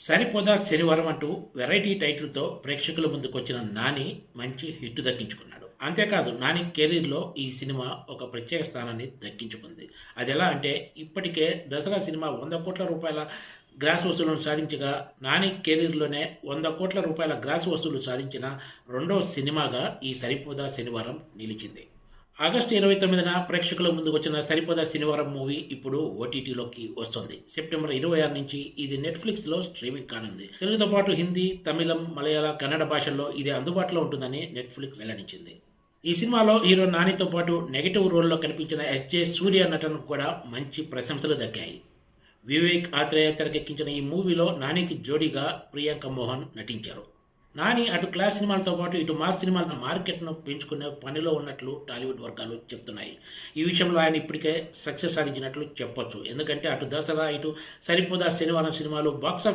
సరిపోదా శనివారం అంటూ వెరైటీ టైటిల్తో ప్రేక్షకుల ముందుకొచ్చిన నాని మంచి హిట్ దక్కించుకున్నాడు. అంతేకాదు నాని కెరీర్లో ఈ సినిమా ఒక ప్రత్యేక స్థానాన్ని దక్కించుకుంది. అది ఎలా అంటే ఇప్పటికే దసరా సినిమా 100 కోట్ల రూపాయల గ్రాస్ వసూళ్లను సాధించగా నాని కెరీర్లోనే 100 కోట్ల రూపాయల గ్రాస్ వసూలు సాధించిన రెండవ సినిమాగా ఈ సరిపోదా శనివారం నిలిచింది. ఆగస్టు 29న ప్రేక్షకుల ముందుకు వచ్చిన సరిపోదా శనివారం మూవీ ఇప్పుడు ఓటీటీలోకి వస్తుంది. సెప్టెంబర్ 26 నుంచి ఇది నెట్ఫ్లిక్స్లో స్ట్రీమింగ్ కానుంది. తెలుగుతో పాటు హిందీ, తమిళం, మలయాళ, కన్నడ భాషల్లో ఇది అందుబాటులో ఉంటుందని నెట్ఫ్లిక్స్ వెల్లడించింది. ఈ సినిమాలో హీరో నానితో పాటు నెగటివ్ రోల్లో కనిపించిన ఎస్జే సూర్య నటనకు కూడా మంచి ప్రశంసలు దక్కాయి. వివేక్ ఆత్రేయ తెరకెక్కించిన ఈ మూవీలో నానికి జోడీగా ప్రియాంక మోహన్ నటించారు. నాని అటు క్లాస్ సినిమాలతో పాటు ఇటు మాస్ సినిమాల మార్కెట్ను పెంచుకునే పనిలో ఉన్నట్లు టాలీవుడ్ వర్గాలు చెప్తున్నాయి. ఈ విషయంలో ఆయన ఇప్పటికే సక్సెస్ సాధించినట్లు చెప్పొచ్చు. ఎందుకంటే అటు దసరా ఇటు సరిపోదా శనివారం సినిమాలు బాక్సాఫీస్